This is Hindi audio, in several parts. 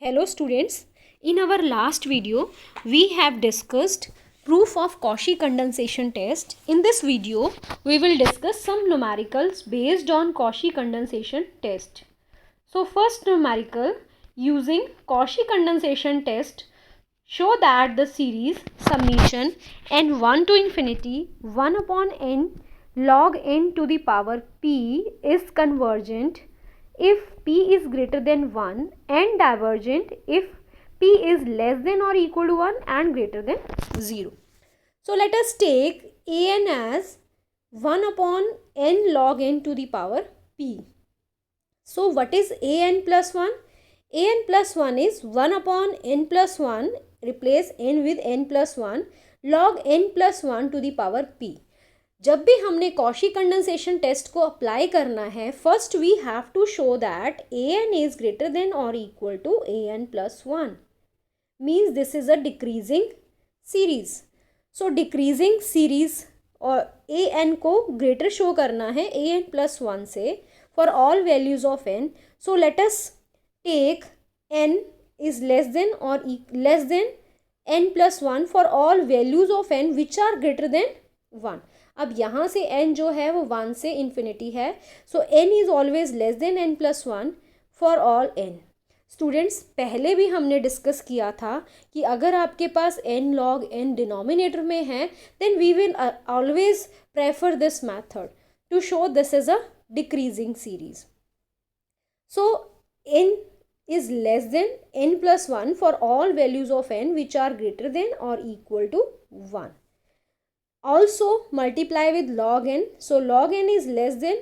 Hello students, in our last video we have discussed proof of Cauchy condensation test. In this video we will discuss some numericals based on Cauchy condensation test. So first numerical, using Cauchy condensation test, show that the series summation n1 to infinity 1 upon n log n to the power p is convergent if p is greater than 1 and divergent if p is less than or equal to 1 and greater than 0. So let us take an as 1 upon n log n to the power p. So what is an plus 1? An plus 1 is 1 upon n plus 1, replace n with n plus 1 log n plus 1 to the power p. जब भी हमने कॉशी कंडेंसेशन टेस्ट को अप्लाई करना है, first we have to show that a n is greater than और equal to a n plus 1. Means this is a decreasing series. So decreasing series और ए एन को ग्रेटर शो करना है ए एन प्लस 1 से for all values of n. So let us take n is less than और less than n plus 1 for all values of n which are greater than 1. अब यहाँ से n जो है वो 1 से इन्फिनिटी है. So n is always less than n plus 1 for all n. Students, पहले भी हमने डिस्कस किया था कि अगर आपके पास n log n डिनोमिनेटर में है then we will always prefer this method to show this is a decreasing series. So n is less than n plus 1 for all values of n which are greater than or equal to 1. Also multiply with log n. So log n is less than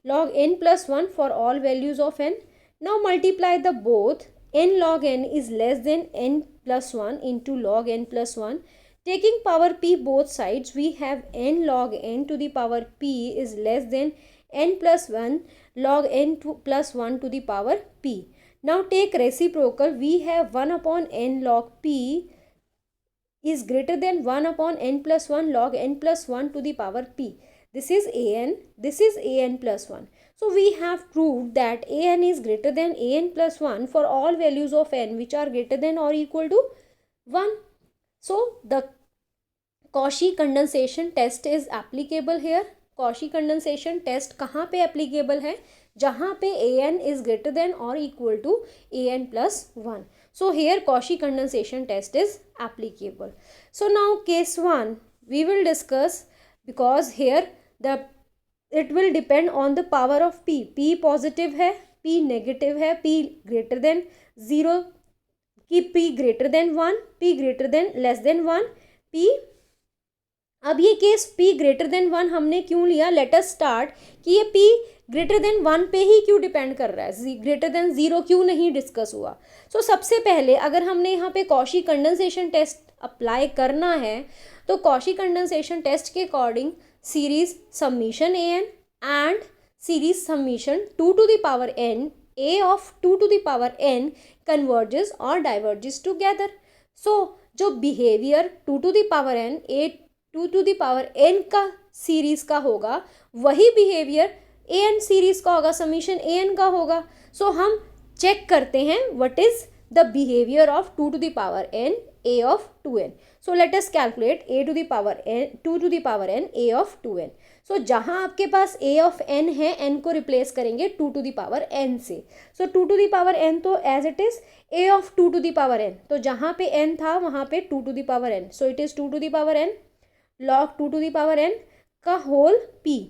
log n plus 1 for all values of n. Now multiply the both. N log n is less than n plus 1 into log n plus 1. Taking power p both sides, we have n log n to the power p is less than n plus 1 log n plus 1 to the power p. Now take reciprocal. We have 1 upon n log p is greater than 1 upon n plus 1 log n plus 1 to the power p. This is an, this is an plus 1. So we have proved that an is greater than an plus 1 for all values of n which are greater than or equal to 1. So the Cauchy condensation test is applicable here. Cauchy condensation test कहाँ पे applicable है? जहाँ पे an is greater than or equal to an plus 1. So here Cauchy condensation test is applicable. So now case 1 we will discuss, because here it will depend on the power of p. p positive है, p negative है, p greater than 0 कि p greater than 1, p greater than less than 1, p. अब ये केस p greater than 1 हमने क्यों लिया? लेट अस स्टार्ट कि ये p ग्रेटर देन 1 पे ही क्यों डिपेंड कर रहा है, ग्रेटर देन 0 क्यों नहीं डिस्कस हुआ. सो सबसे पहले अगर हमने यहाँ पे कॉशी कंडेंसेशन टेस्ट अप्लाई करना है तो कॉशी कंडेंसेशन टेस्ट के according series summation a n and series summation 2 to the power n a of 2 to the power n converges और डाइवर्जेस टुगेदर. सो जो behaviour 2 to the power n a 2 to the power n का सीरीज का होगा वही बिहेवियर ए एन सीरीज का होगा, समीशन ए एन का होगा. सो हम चेक करते हैं what is the behaviour of 2 to the power n a of 2n. So let us calculate a to the power n 2 to the power n a of 2n. So जहाँ आपके पास a ऑफ n है, n को रिप्लेस करेंगे 2 टू द पावर n से. So 2 to the power n तो as it is a of 2 to the power n. तो जहाँ पे n था वहाँ पे 2 to the power n. So it is 2 to the power n log 2 to the power n का होल p.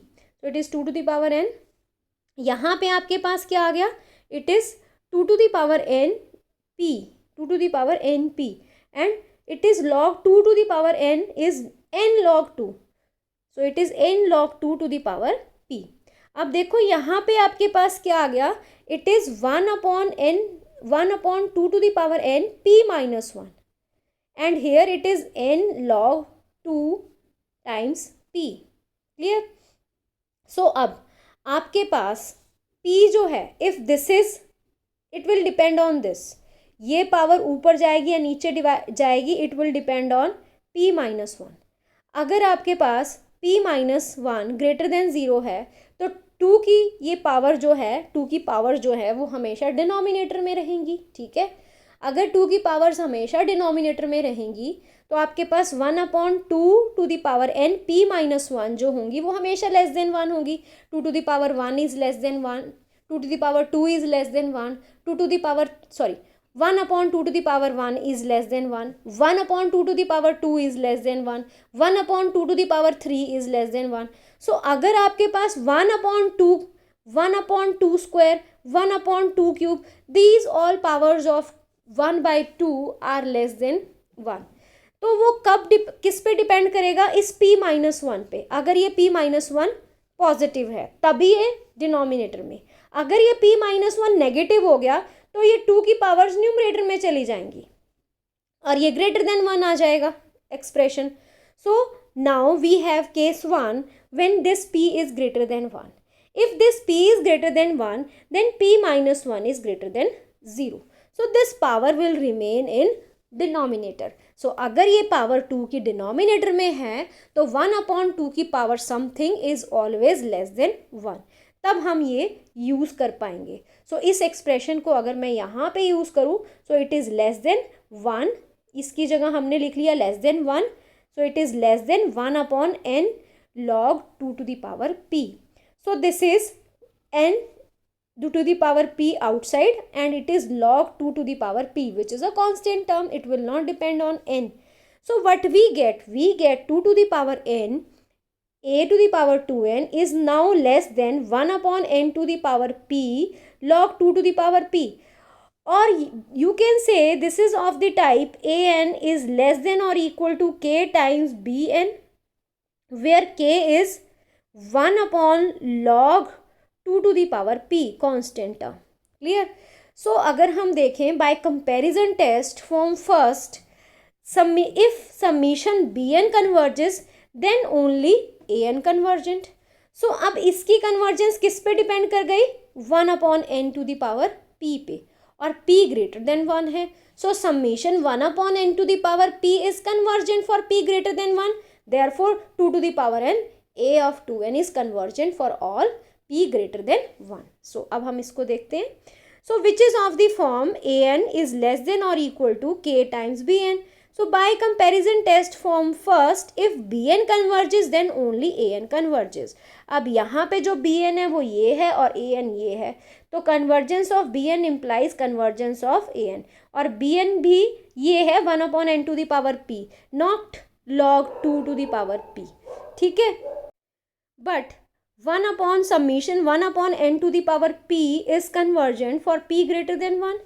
तो it is 2 to the power n. यहाँ पे आपके पास क्या आ गया? It is 2 to the power n p, 2 to the power n p and it is log 2 to the power n is n log 2. So it is n log 2 to the power p. अब देखो यहाँ पे आपके पास क्या आ गया? It is 1 upon n 1 upon 2 to the power n p minus 1 and here it is n log 2 times p. Clear? So अब आपके पास p जो है, if this is it will depend on this, ये पावर ऊपर जाएगी या नीचे जाएगी, it will depend on p minus 1. अगर आपके पास p माइनस 1 ग्रेटर देन 0 है तो 2 की ये पावर जो है, 2 की पावर जो है वो हमेशा डिनोमिनेटर में रहेंगी. ठीक है. अगर 2 की पावर्स हमेशा डिनोमिनेटर में रहेंगी तो आपके पास 1/2 to the power n p minus 1 जो होंगी वो हमेशा लेस देन 1 होगी. 2 to the power 1 is less than 1, 2 to the power 2 is less than 1, 2 to the power 1/2 to the power 1 is less than 1, 1/2 to the power 2 is less than 1, 1/2 to the power 3 is less than 1. So अगर आपके पास 1/2, 1/2 square, 1/2 cube, these all powers of 1/2 are less than 1. तो वो कब किस पे डिपेंड करेगा? इस p माइनस 1 पे. अगर ये p माइनस 1 पॉजिटिव है तभी ये डिनोमिनेटर में. अगर ये p माइनस 1 नेगेटिव हो गया तो ये 2 की पावर्स न्यूमरेटर में चली जाएंगी और ये ग्रेटर देन 1 आ जाएगा expression. So now we have case 1 when this p is greater than 1. If this p is greater than 1 then p minus 1 is greater than 0. So this power will remain in denominator. So अगर ये पावर 2 की डिनोमिनेटर में है तो 1/2 की power something is always less than 1. तब हम ये यूज़ कर पाएंगे. सो इस एक्सप्रेशन को अगर मैं यहाँ पे यूज़ करूँ सो इट इज़ लेस देन 1. इसकी जगह हमने लिख लिया less than 1. So it is less then 1/n log 2 to the power p. So this is n to the power p outside and it is log 2 to the power p, which is a constant term. It will not depend on n. So what we get 2 to the power n a to the power 2n is now less than 1/n to the power p log 2 to the power p. Or you can say this is of the type an is less than or equal to k times bn, where k is 1/log 2 to the power p constant term. Clear? So अगर हम देखें by comparison test form first, if summation bn converges then only an convergent. So अब इसकी convergence किस पे डिपेंड कर गई? 1/n to the power p पे और p greater than 1 है. So summation 1/n to the power p is convergent for p greater than 1. Therefore 2 to the power n a of 2n is convergent for all p greater than 1. So अब हम इसको देखते हैं. So which is of the form an is less than or equal to k times bn. So by comparison test form first, if bn converges then only an converges. अब यहाँ पे जो bn है वो ये है और an ये है तो convergence of bn implies convergence of an और bn भी ये है 1/n to the power p, not log 2 to the power p. ठीक है. But 1/n to the power p is convergent for p greater than 1.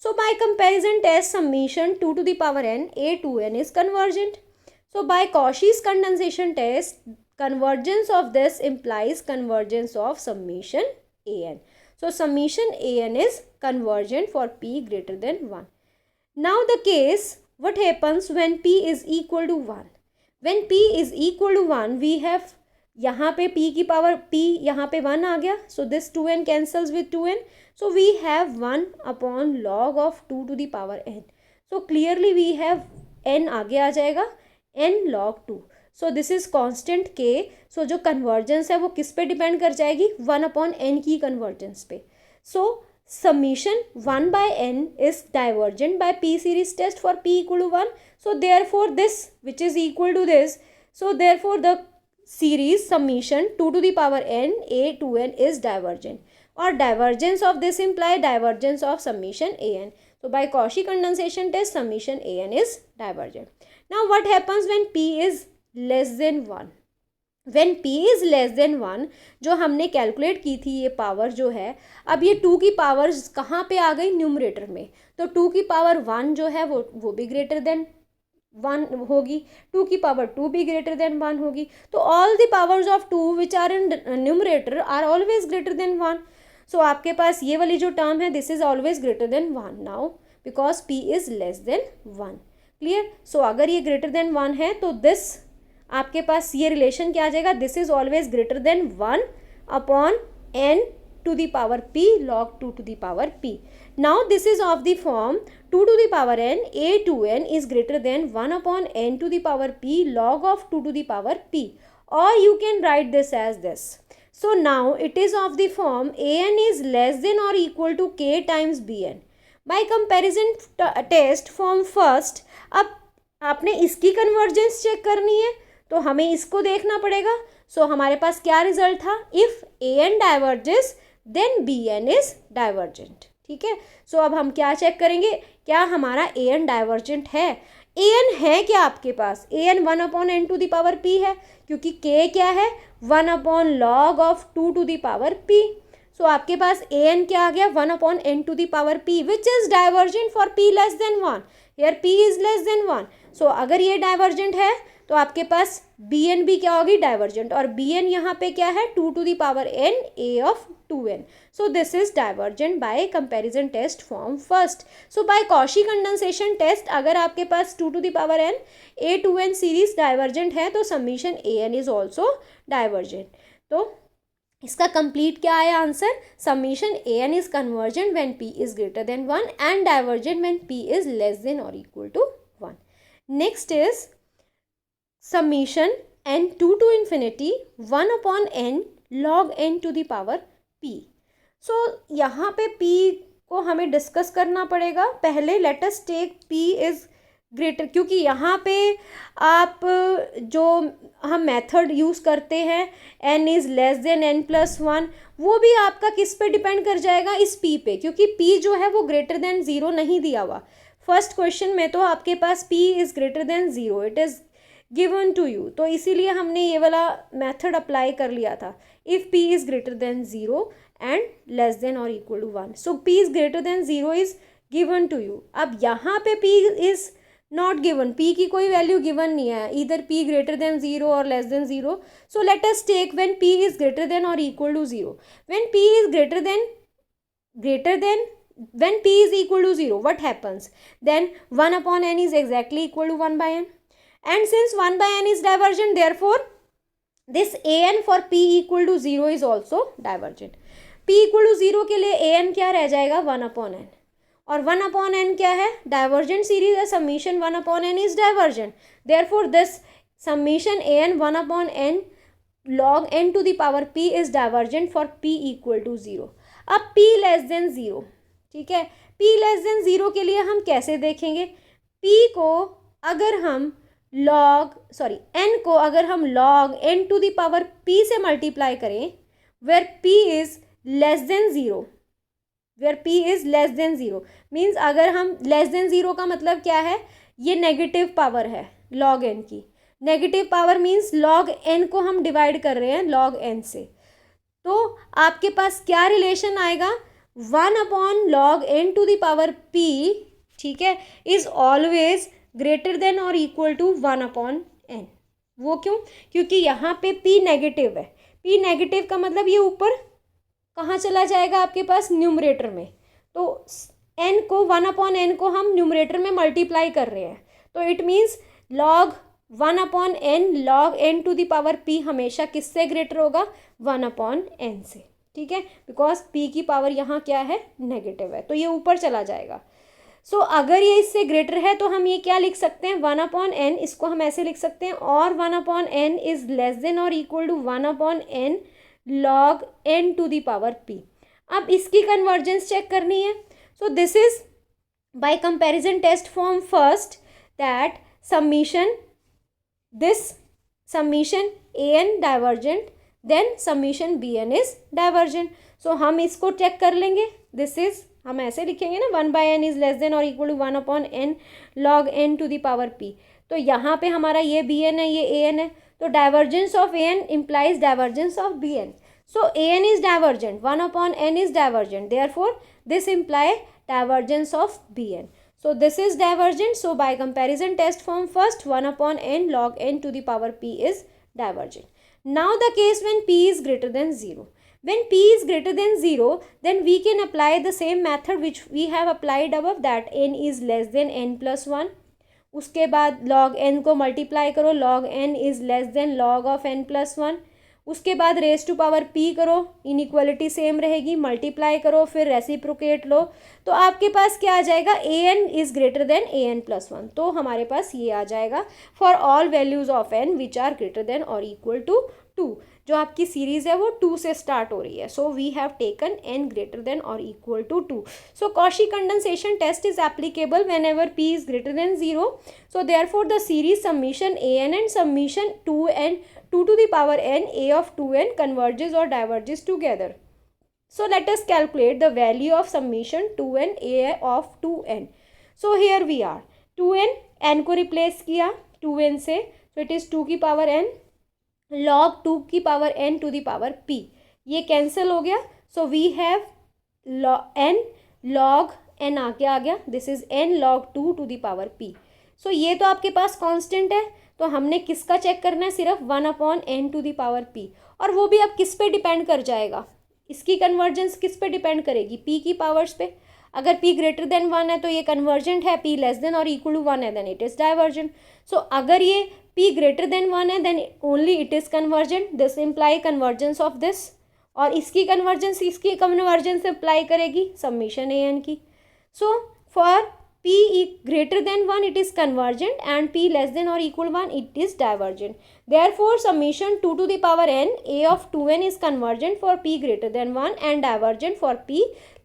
So by comparison test summation 2 to the power n a to n is convergent. So by Cauchy's condensation test, convergence of this implies convergence of summation an. So summation an is convergent for p greater than 1. Now the case, what happens when p is equal to 1? When p is equal to 1, we have यहाँ पे p की पावर p यहाँ पे 1 आ गया. So this 2n cancels with 2n. So we have 1/log of 2 to the power n. So clearly we have n आगे आ जाएगा n log 2. So this is constant k. So जो convergence है वो किस पे डिपेंड कर जाएगी? 1/n की convergence पे. So summation 1/n is divergent by p series test for p equal to 1. So therefore this which is equal to this. So therefore the series summation 2 to the power n a to n is divergent or divergence of this imply divergence of summation an. So by Cauchy condensation test summation an is divergent. Now what happens when p is less than 1? When p is less than 1 जो हमने कैलकुलेट की थी ये पावर जो है अब ये 2 की पावर्स कहाँ पे आ गई? न्यूमरेटर में. तो 2 की पावर 1 जो है वो भी ग्रेटर देन 1 होगी, 2 की पावर 2 भी ग्रेटर देन 1 होगी. तो all the powers of 2 which are in numerator are always greater than 1. So आपके पास ये वाली जो टर्म है this is always greater than 1 now because p is less than 1. Clear? So अगर ये ग्रेटर देन 1 है तो दिस आपके पास ये रिलेशन क्या आ जाएगा? This is always greater then 1/n to the power p log 2 to the power p. Now this is of the form 2 to the power n a to n is greater than 1/n to the power p log of 2 to the power p, or you can write this as this. So now it is of the form an is less than or equal to k times bn. By comparison test form first, अब आपने इसकी कन्वर्जेंस चेक करनी है तो हमें इसको देखना पड़ेगा। सो हमारे पास क्या रिजल्ट था, if a n diverges then b N is divergent. ठीक है, सो अब हम क्या चेक करेंगे, क्या हमारा ए एन डाइवर्जेंट है। ए एन है क्या आपके पास, a n 1/n to the power p है, क्योंकि k क्या है 1/log of 2 to the power p। So आपके पास ए एन क्या आ गया 1/n to the power p which is divergent for p less than 1, here p is less than 1। So अगर ये डाइवर्जेंट है तो आपके पास बी एन भी क्या होगी, डाइवर्जेंट, और बी एन यहाँ पे क्या है 2 to the power n a of 2n। So this is divergent by comparison test form first. So by Cauchy condensation test अगर आपके पास 2 to the power n a2n series divergent है तो summation a n is also divergent. तो इसका कंप्लीट क्या आया answer, summation a n is convergent when p is greater than 1 and divergent when p is less than और equal to 1। Next is summation n2 to infinity 1/n log n to the power p। So यहाँ पे p को हमें डिस्कस करना पड़ेगा। पहले let us take p is greater, क्योंकि यहाँ पे आप जो हम मेथड यूज़ करते हैं n is less then n+1, वो भी आपका किस पे डिपेंड कर जाएगा, इस p पे, क्योंकि p जो है वो ग्रेटर देन 0 नहीं दिया हुआ। फर्स्ट क्वेश्चन में तो आपके पास p is greater than 0, it is given to you, तो इसीलिए हमने ये वाला मेथड अप्लाई कर लिया था, if p is greater than 0 and less than और equal to 1। So p is greater than 0 is given to you. अब यहाँ पे p is not given, p की कोई वैल्यू गिवन नहीं है, इधर p ग्रेटर देन 0 और less than 0। So let us take when p is greater than और equal to 0, when p is greater than when p is equal to 0, what happens, then 1/n is exactly equal to 1/n, and since 1/n is divergent, therefore this an for p equal to 0 is also divergent। p equal to 0 के लिए an क्या रह जाएगा 1/n, और 1/n क्या है, डाइवर्जेंट सीरीज है, summation 1/n is divergent, therefore this summation an 1/n log n to the power p is divergent for p equal to 0। अब p लेस देन 0, ठीक है, p लेस देन 0 के लिए हम कैसे देखेंगे, p को अगर हम n को अगर हम log n to the power p से मल्टीप्लाई करें where p is less than 0, where p is less than 0 means अगर हम लेस देन 0 का मतलब क्या है, ये नेगेटिव पावर है log n की, negative power means log n को हम डिवाइड कर रहे हैं log n से, तो आपके पास क्या रिलेशन आएगा 1/log n to the power p, ठीक है, इज़ ऑलवेज ग्रेटर देन और इक्वल टू 1/n। वो क्यों, क्योंकि यहाँ पे p नेगेटिव है, p नेगेटिव का मतलब ये ऊपर कहाँ चला जाएगा आपके पास न्यूमरेटर में, तो n को 1/n को हम न्यूमरेटर में मल्टीप्लाई कर रहे हैं, तो it means log 1/n log n to the power p हमेशा किससे ग्रेटर होगा 1/n से, ठीक है, बिकॉज p की पावर यहाँ क्या है नेगेटिव है, तो ये ऊपर चला जाएगा। सो अगर ये इससे ग्रेटर है तो हम ये क्या लिख सकते हैं 1/n, इसको हम ऐसे लिख सकते हैं, और 1/n इज़ लेस देन और equal to 1/n log n to the power p। अब इसकी कन्वर्जेंस चेक करनी है, so this is by comparison test form first that summation an divergent then summation bn is divergent. So हम इसको चेक कर लेंगे, दिस इज हम ऐसे लिखेंगे ना 1/n इज लेस देन और equal to 1/n log n to the power p, तो यहाँ पे हमारा ये bn है, ये an है, तो divergence of an implies divergence of bn। So an is divergent, 1/n is divergent, therefore this imply divergence of bn। So this is divergent. So by comparison test form first 1/n log n to the power p is divergent. Now the case when p is greater than 0. When p is greater than 0, then we can apply the same method which we have applied above, that n is less than n+1. उसके बाद log n को multiply करो, log n is less than log of n+1. उसके बाद रेस टू पावर p करो, इनइक्वालिटी सेम रहेगी, मल्टीप्लाई करो, फिर रेसिप्रोकेट लो, तो आपके पास क्या आ जाएगा an is greater then an+1, तो हमारे पास ये आ जाएगा for all values of n which are greater than और इक्वल टू 2। जो आपकी सीरीज है वो 2 से स्टार्ट हो रही है. So we have taken n greater than और equal to 2. So Cauchy condensation test is applicable whenever p is greater than 0. So therefore the series summation an and summation 2 to the power n a of 2n converges or diverges together. So let us calculate the value of summation 2n a of 2n. So here we are, 2n n को replace किया 2n से, so it is 2 की power n log 2 की power n to the power p. ये cancel हो गया. So we have n log n आगे आ गया. This is n log 2 to the power p. So ये तो आपके पास constant है, तो हमने किसका चेक करना है, सिर्फ 1/n to the power p. और वो भी अब किस पे डिपेंड कर जाएगा, इसकी कन्वर्जेंस किस पे डिपेंड करेगी, p की पावर्स पे. अगर p ग्रेटर देन 1 है तो ये कन्वर्जेंट है, p लेस देन और इक्वल टू 1 है then it is divergent. So अगर ये p ग्रेटर देन 1 है then only it is convergent. This imply convergence of this, और इसकी कन्वर्जेंस अप्लाई करेगी समीशन an की. So for p greater than 1 it is convergent and p less than or equal 1 it is divergent. Therefore summation 2 to the power n a of 2n is convergent for p greater than 1 and divergent for p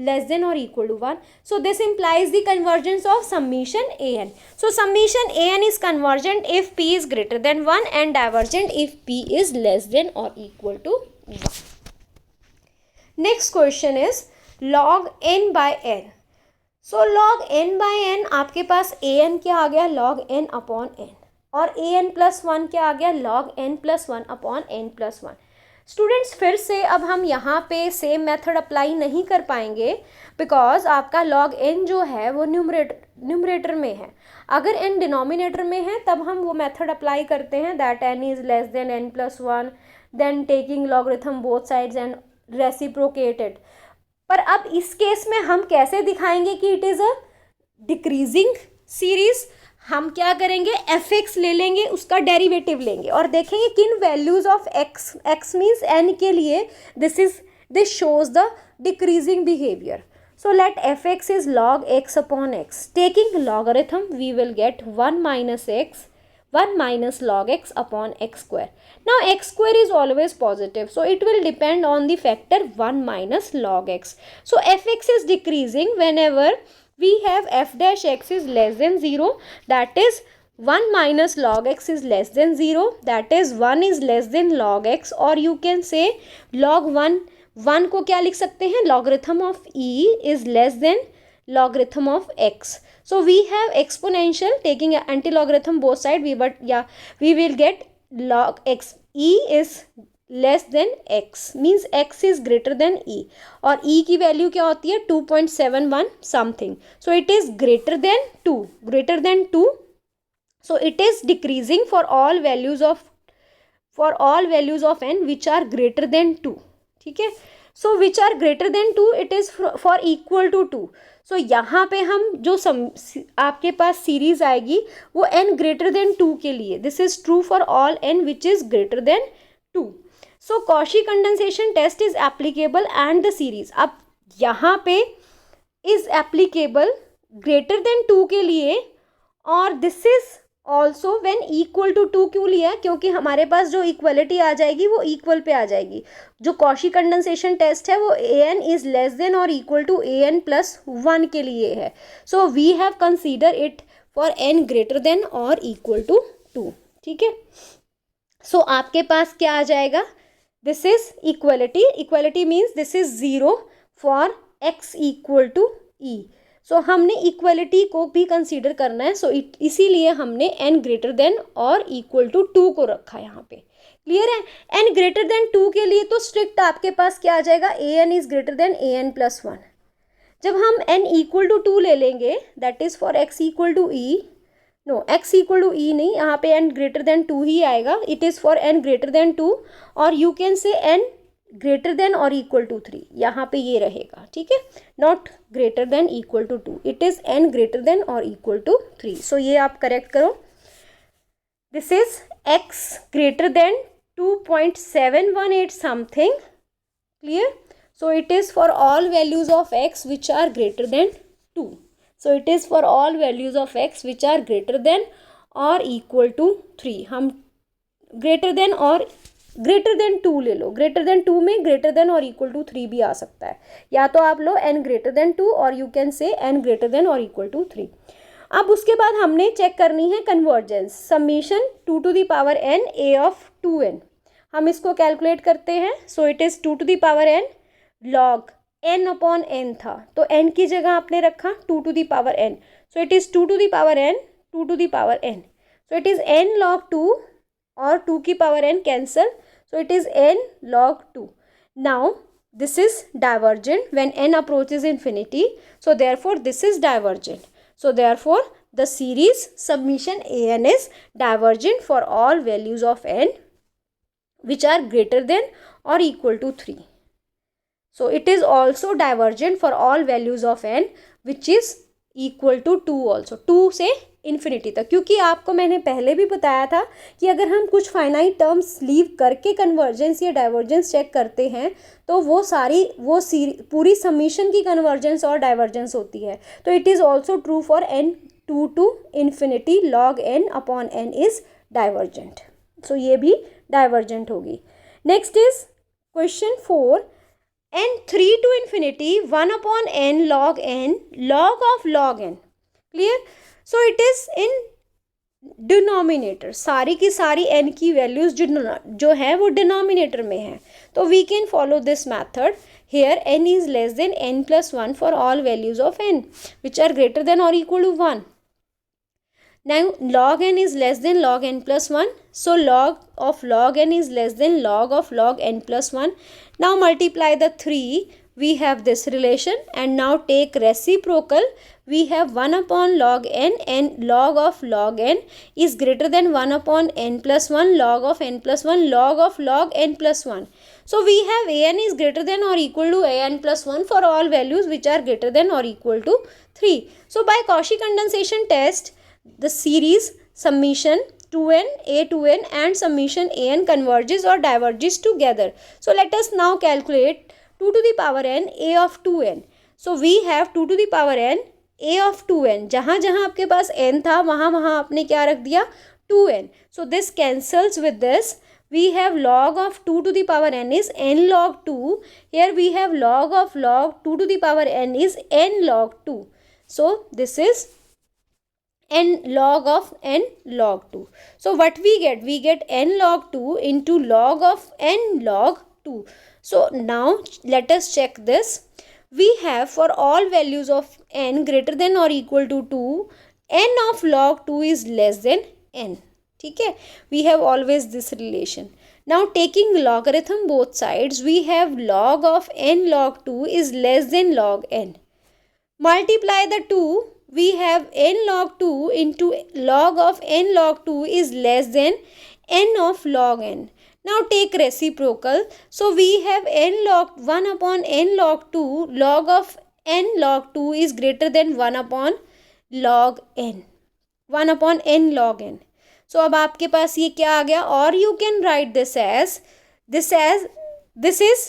less than or equal to 1. So this implies the convergence of summation an. So summation an is convergent if p is greater than 1 and divergent if p is less than or equal to 1. Next question is log n by n. सो log n बाय n आपके पास an क्या आ गया, log n अपॉन n, और an प्लस 1 क्या आ गया, log n plus 1 upon n plus 1. Students फिर से अब हम यहाँ पे सेम मेथड अप्लाई नहीं कर पाएंगे बिकॉज आपका log n जो है वो न्यूमरेटर में है. अगर n डिनोमिनेटर में है तब हम वो मेथड अप्लाई करते हैं that n is less than n plus 1, then taking logarithm both sides and reciprocated. पर अब इस केस में हम कैसे दिखाएंगे कि it is a decreasing series. हम क्या करेंगे, fx ले लेंगे, उसका डेरिवेटिव लेंगे और देखेंगे किन values of x means n के लिए this shows the decreasing behaviour. So let fx is log x upon x. Taking logarithm we will get 1 minus log x upon x square. Now x square is always positive, so it will depend on the factor 1 minus log x. So fx is decreasing whenever we have f dash x is less than 0, that is 1 minus log x is less than 0, that is 1 is less than log x, or you can say log 1 को क्या लिख सकते हैं, logarithm of e is less than logarithm of x. So we have exponential taking anti-logarithm both side, we will get log x. e is less than x means x is greater than e, और e की वैल्यू क्या होती है 2.71 something. So it is greater than 2. So it is decreasing for all values of n which are greater than 2. ठीक है. So which are greater than 2 it is for equal to 2. सो यहाँ पे हम जो आपके पास सीरीज आएगी वो n ग्रेटर देन 2 के लिए. This is true for all n which is greater than 2. So Cauchy condensation test is applicable and the series अब यहाँ पे इज एप्लीकेबल ग्रेटर देन 2 के लिए, और this is also when equal to 2 क्यों लिया, क्योंकि हमारे पास जो इक्वलिटी आ जाएगी वो इक्वल पे आ जाएगी. जो कॉशी कंडेंसेशन टेस्ट है वो an इज लेस देन और इक्वल टू an प्लस 1 के लिए है. So we have consider it for n greater than और इक्वल टू 2. ठीक है. सो आपके पास क्या आ जाएगा, this is equality means this is 0 for x equal to e. So हमने इक्वलिटी को भी कंसीडर करना है. सो इसीलिए हमने n ग्रेटर देन और इक्वल टू 2 को रखा यहाँ पे. क्लियर है. n ग्रेटर देन 2 के लिए तो स्ट्रिक्ट आपके पास क्या आ जाएगा, an is greater than an plus 1. जब हम n इक्वल टू 2 ले लेंगे that is for x equal to e, no x equal to e नहीं, यहाँ पे n ग्रेटर देन 2 ही आएगा. It is for n greater than 2, और you can say n greater than और इक्वल टू 3, यहाँ पे ये रहेगा. ठीक है. Not greater than equal to 2, it is n greater than और इक्वल टू 3. सो ये आप करेक्ट करो. This is x greater than 2.718 something. Clear. So it is for all values of x which are greater than 2. So it is for all values of x which are greater than और इक्वल टू 3. हम ग्रेटर देन और ग्रेटर देन 2 ले लो, ग्रेटर देन 2 में ग्रेटर देन और इक्वल टू 3 भी आ सकता है, या तो आप लो n ग्रेटर देन 2 और you can say n greater than और इक्वल टू 3। अब उसके बाद हमने चेक करनी है convergence, summation 2 to the power n a of 2n। हम इसको कैलकुलेट करते हैं। So it is 2 to the power n log n upon n था, तो n की जगह आपने रखा 2 to the power n, so it is 2 to the power n 2 to the power n, so it is n log 2 और 2 की power n cancel, so it is n log 2. Now this is divergent when n approaches infinity, so therefore this is divergent. So therefore the series summation an is divergent for all values of n which are greater than or equal to 3. So it is also divergent for all values of n which is equal to 2 also, 2 से इन्फिनिटी तक, क्योंकि आपको मैंने पहले भी बताया था कि अगर हम कुछ फाइनाइट टर्म्स लीव करके कन्वर्जेंस या डाइवर्जेंस चेक करते हैं तो वो पूरी समीशन की कन्वर्जेंस और डाइवर्जेंस होती है। तो it is also true for n 2 to infinity log n upon n is divergent. So ये भी डाइवर्जेंट होगी। Next is question 4, n 3 to infinity 1 upon n log of log n। Clear? So it is in denominator, सारी की सारी n की वैल्यूज जो है वो डिनोमिनेटर में है। तो we can follow this method. Here n is less than n plus 1 for all values of n which are greater than और equal to 1। Now log n is less than log n plus 1, so log of log n is less than log of log n plus 1. Now multiply the 3, we have this relation, and now take reciprocal, we have 1 upon log n and log of log n is greater than 1 upon n plus 1 log of n plus 1 log of log n plus 1. So we have an is greater than or equal to an plus 1 for all values which are greater than or equal to 3. So by Cauchy condensation test, the series summation 2n a to n and summation an converges or diverges together. So let us now calculate 2 to the power n a of 2n. So we have 2 to the power n a of 2n, जहाँ जहाँ आपके पास n था वहाँ वहाँ आपने क्या रख दिया 2n. So this cancels with this. We have log of 2 to the power n is n log 2. Here we have log of log 2 to the power n is n log 2. So this is n log of n log 2. So what we get n log 2 into log of n log 2. So now let us check this. We have for all values of n greater than or equal to 2, n of log 2 is less than n. ठीक है, we have always this relation. Now taking logarithm both sides, we have log of n log 2 is less than log n. Multiply the 2, we have n log 2 into log of n log 2 is less than n of log n. Now take reciprocal. So we have n log 1 upon n log 2 log of n log 2 is greater than 1 upon log n, 1 upon n log n. So अब आपके पास ये क्या आ गया, और you can write this as this is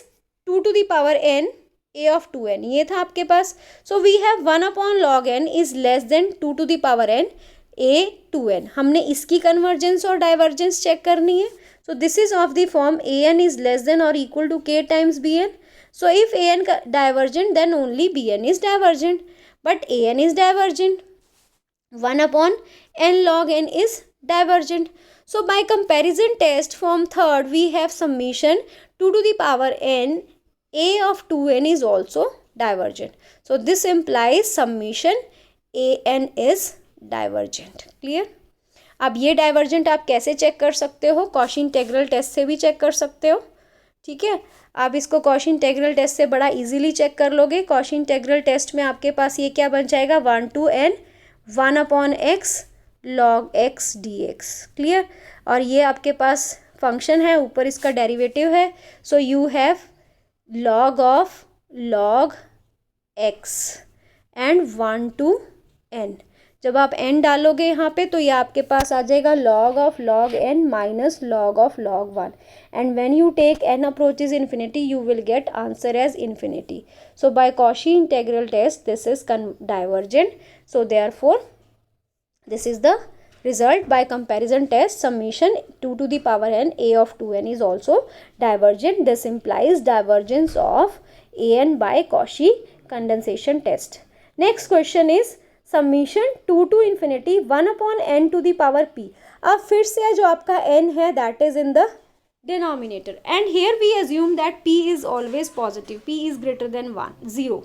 2 to the power n a of 2n, ये था आपके पास. So we have 1 upon log n is less than 2 to the power n a 2n. हमने इसकी कन्वर्जेंस और डाइवर्जेंस चेक करनी है. So this is of the form an is less than or equal to k times bn. So if an divergent, then only bn is divergent. But an is divergent. 1 upon n log n is divergent. So by comparison test form third, we have summation 2 to the power n a of 2n is also divergent. So this implies summation an is divergent. Clear? अब ये डाइवर्जेंट आप कैसे चेक कर सकते हो? कॉशी इंटीग्रल टेस्ट से भी चेक कर सकते हो. ठीक है, आप इसको कॉशी इंटीग्रल टेस्ट से बड़ा इजीली चेक कर लोगे. कॉशी इंटीग्रल टेस्ट में आपके पास ये क्या बन जाएगा, 1 to n 1 upon x log x dx. Clear? और ये आपके पास फंक्शन है, ऊपर इसका डेरिवेटिव है. So you have log of log x and 1 to n. जब आप n डालोगे यहाँ पे तो ये आपके पास आ जाएगा log of log n minus log of log 1. And when you take n approaches infinity, you will get answer as infinity. So by Cauchy integral test, this is divergent. So therefore, this is the result by comparison test summation 2 to the power n a of 2n is also divergent. This implies divergence of an by Cauchy condensation test. Next question is summation 2 to infinity 1 upon n to the power p. अब फिर से जो आपका n है that is in the denominator and here we assume that p is always positive, p is greater than 0.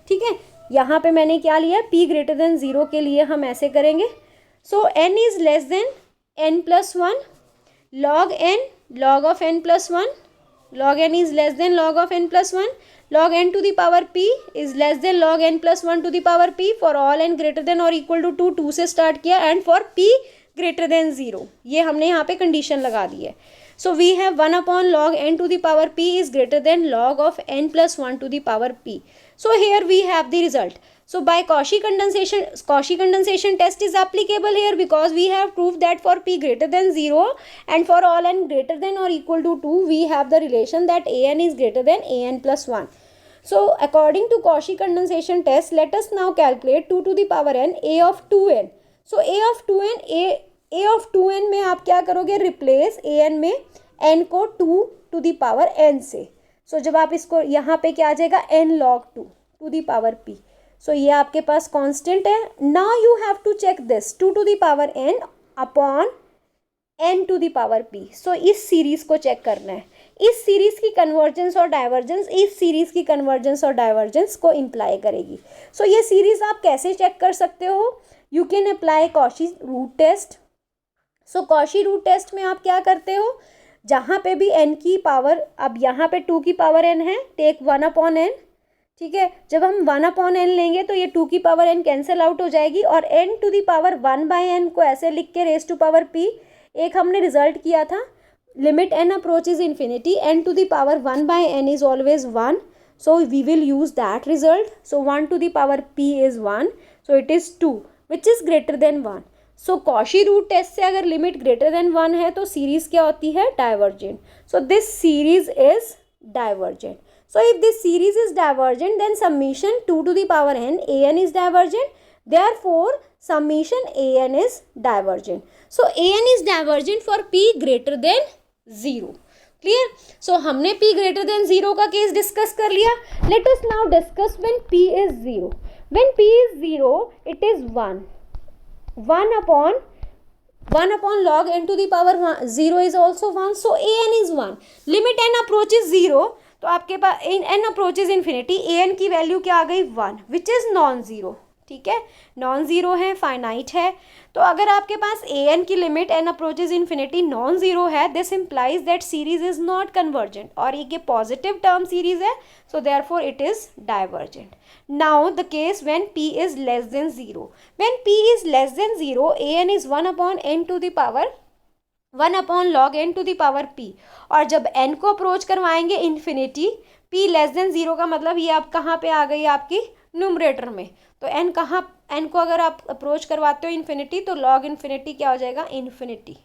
ठीक है, यहाँ पे मैंने क्या लिया, p greater than 0 के लिए हम ऐसे करेंगे. So n is less than n plus 1, log n, log of n plus 1, log n is less than log of n plus 1, log n to the power p is less than log n plus 1 to the power p for all n greater than or equal to 2, 2 से स्टार्ट किया and for p greater than 0, ये हमने यहाँ पे कंडीशन लगा दी है. So we have 1 upon log n to the power p is greater than log of n plus 1 to the power p. So here we have the result. So by Cauchy condensation test is applicable here because we have proved that for p greater than 0 and for all n greater than or equal to 2 we have the relation that an is greater than an plus 1. So according to Cauchy condensation test, let us now calculate 2 to the power n a of 2n. So a of 2n में आप क्या करोगे, रिप्लेस an में n को 2 to the power n से. So जब आप इसको यहाँ पे क्या आ जाएगा, n log 2 to the power p. So ये आपके पास कांस्टेंट है. Now you have to check this 2 to the power n upon n to the power p. So इस सीरीज को चेक करना है. इस सीरीज की कन्वर्जेंस और डाइवर्जेंस इस सीरीज की कन्वर्जेंस और डाइवर्जेंस को इम्प्लाई करेगी. So ये सीरीज आप कैसे चेक कर सकते हो, you can apply Cauchy root test. So Cauchy root test में आप क्या करते हो, जहाँ पे भी n की पावर, अब यहाँ पे 2 की पावर n है, टेक 1 अपॉन n. ठीक है, जब हम 1 अपॉन n लेंगे तो ये 2 की पावर n कैंसिल आउट हो जाएगी और n to the power 1 by n को ऐसे लिख के रेस टू पावर p, एक हमने रिजल्ट किया था, limit n approaches infinity n to the power 1 by n is always 1. So we will use that result. So 1 to the power p is 1, so it is 2 which is greater than 1. सो Cauchy रूट टेस्ट से अगर लिमिट ग्रेटर देन 1 है तो सीरीज क्या होती है, divergent. So this series is divergent. So if this series is divergent, then summation 2 to the power n an is divergent. Therefore, summation an is divergent. So an is divergent for p greater than 0. Clear? So हमने p greater than 0 का केस डिस्कस कर लिया. Let us now discuss when p is 0. When p is 0, it is 1. 1 upon log n to the power 0 is also 1. So an is 1. Limit n approaches 0. तो आपके पास इन n अप्रोचेज इन्फिनिटी an की वैल्यू क्या आ गई, 1, विच इज़ नॉन ज़ीरो. ठीक है, नॉन ज़ीरो है, फाइनाइट है. तो अगर आपके पास an की limit n approaches infinity non zero है, this implies that series is not convergent और ये पॉजिटिव टर्म सीरीज है. So therefore it is divergent. Now the case when p is less than 0. When p is less than 0, an is 1 upon n to the power 1 upon log n to the power p. और जब n को अप्रोच करवाएंगे इन्फिनिटी, p लेस देन 0 का मतलब ये आप कहाँ पे आ गई, आपकी न्यूमरेटर में. तो n को अगर आप अप्रोच करवाते हो इन्फिनिटी तो लॉग इन्फिनिटी क्या हो जाएगा, infinity.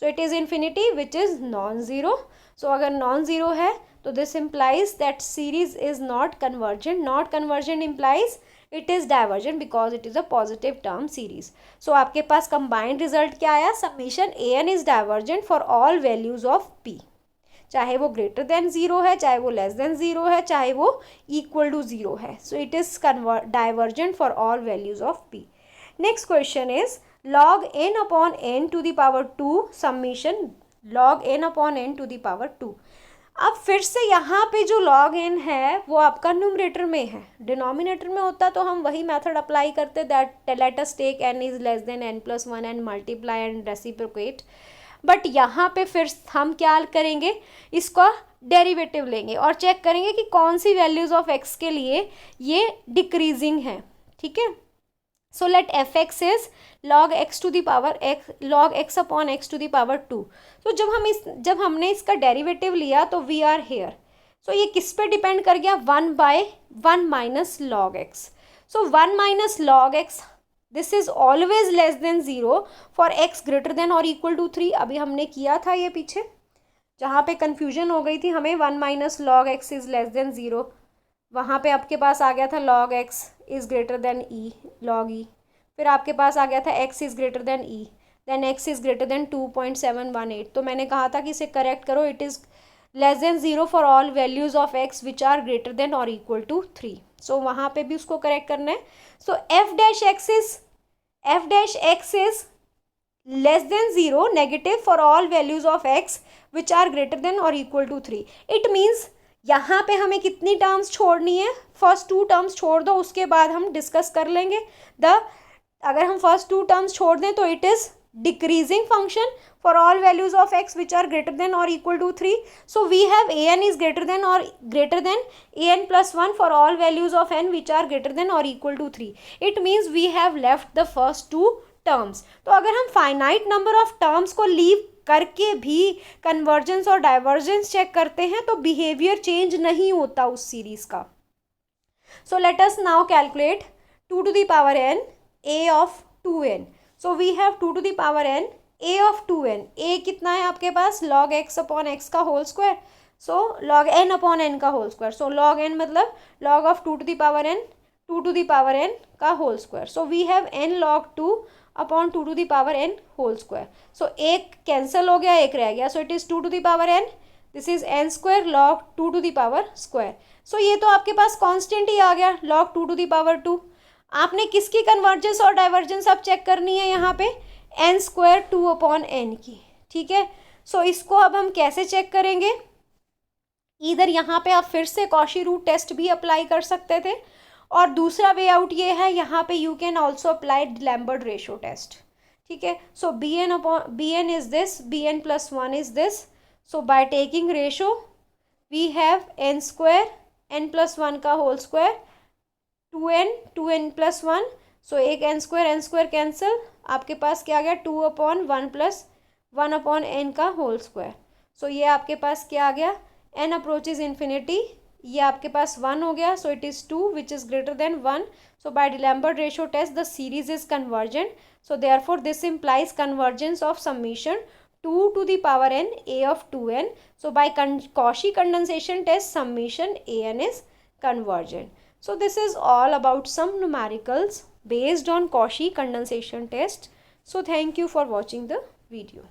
So it is infinity which is non zero. So अगर नॉन ज़ीरो है तो this implies that series is not convergent. Not convergent implies it is divergent because it is a positive term series. So आपके पास कंबाइंड रिजल्ट क्या आया, summation an is divergent for all values of p, चाहे वो ग्रेटर देन 0 है, चाहे वो लेस देन 0 है, चाहे वो इक्वल टू 0 है. So it is divergent for all values of p. Next question is log n upon n to the power 2 summation log n upon n to the power 2. अब फिर से यहाँ पे जो log n है वो आपका न्यूमरेटर में है, डिनोमिनेटर में होता तो हम वही मेथड अप्लाई करते, that let us take n is less than n plus 1 and multiply and reciprocate. But यहाँ पे फिर हम क्या करेंगे, इसका डेरिवेटिव लेंगे और चेक करेंगे कि कौन सी वैल्यूज़ ऑफ x के लिए ये डिक्रीजिंग है. ठीक है, so let f x is log x to the power x, log x upon x to the power 2. तो जब हमने इसका डेरिवेटिव लिया तो वी आर हेयर. सो ये किस पे डिपेंड कर गया, 1/1 minus log x. So 1 minus log x, this is always less than 0 for x greater than और इक्वल टू 3. अभी हमने किया था ये पीछे, जहाँ पे कन्फ्यूजन हो गई थी हमें, 1 minus log x is less than 0. वहाँ पे आपके पास आ गया था log x is greater than e, log e. फिर आपके पास आ गया था x is greater than e. Then x is greater than 2.718. तो मैंने कहा था कि इसे करेक्ट करो. It is less than 0 for all values of x which are greater than और इक्वल टू 3. सो वहाँ पे भी उसको करेक्ट करना है. So f dash x is less than 0 negative for all values of x which are greater than or equal to 3. It means यहाँ पे हमें कितनी टर्म्स छोड़नी है? फर्स्ट 2 टर्म्स छोड़ दो, उसके बाद हम डिस्कस कर लेंगे. अगर हम फर्स्ट 2 टर्म्स छोड़ दें तो it is decreasing function for all values of x which are greater than or equal to 3. So we have an is greater than an plus 1 for all values of n which are greater than or equal to 3. It means we have left the first 2 terms. तो अगर हम फाइनाइट नंबर ऑफ टर्म्स को लीव करके भी कन्वर्जेंस और डाइवर्जेंस चेक करते हैं तो बिहेवियर चेंज नहीं होता उस सीरीज का. So let us now calculate 2 to the power n a of 2n. So we have 2 to the power n a of 2n. a कितना है आपके पास? log x अपॉन x का होल स्क्वायर. सो log n अपॉन n का होल स्क्वायर. सो log n मतलब log of 2 to the power n 2 to the power n का whole square. So we have n log 2 upon 2 to the power n whole square. So एक कैंसिल हो गया, एक रह गया. So it is 2 to the power n. This is n square log 2 to the power square. सो ये तो आपके पास कांस्टेंट ही आ गया log 2 to the power 2. आपने किसकी कन्वर्जेंस और डाइवर्जेंस अब चेक करनी है यहाँ पे? n स्क्वायर 2 अपॉन n की. ठीक है. सो इसको अब हम कैसे चेक करेंगे? इधर यहाँ पे आप फिर से कॉशी रूट टेस्ट भी अप्लाई कर सकते थे, और दूसरा वे आउट ये है, यहाँ पे you can also apply Lambert ratio test. ठीक है. So B N is this, B N plus 1 is this. So by taking ratio we have n square n plus 1 का होल स्क्वायर 2n प्लस 1. सो एक n स्क्वायर कैंसिल, आपके पास क्या आ गया? 2 अपॉन 1 प्लस 1 अपॉन n का होल स्क्वायर. सो ये आपके पास क्या आ गया? n approaches infinity. ये आपके पास 1 हो गया. So it is 2 which is greater than 1. So by Lambert ratio test the series is convergent. So therefore this implies convergence of summation 2 to the power n a of 2n. So by Cauchy condensation test summation an is convergent. So this is all about some numericals based on Cauchy condensation test. So thank you for watching the video.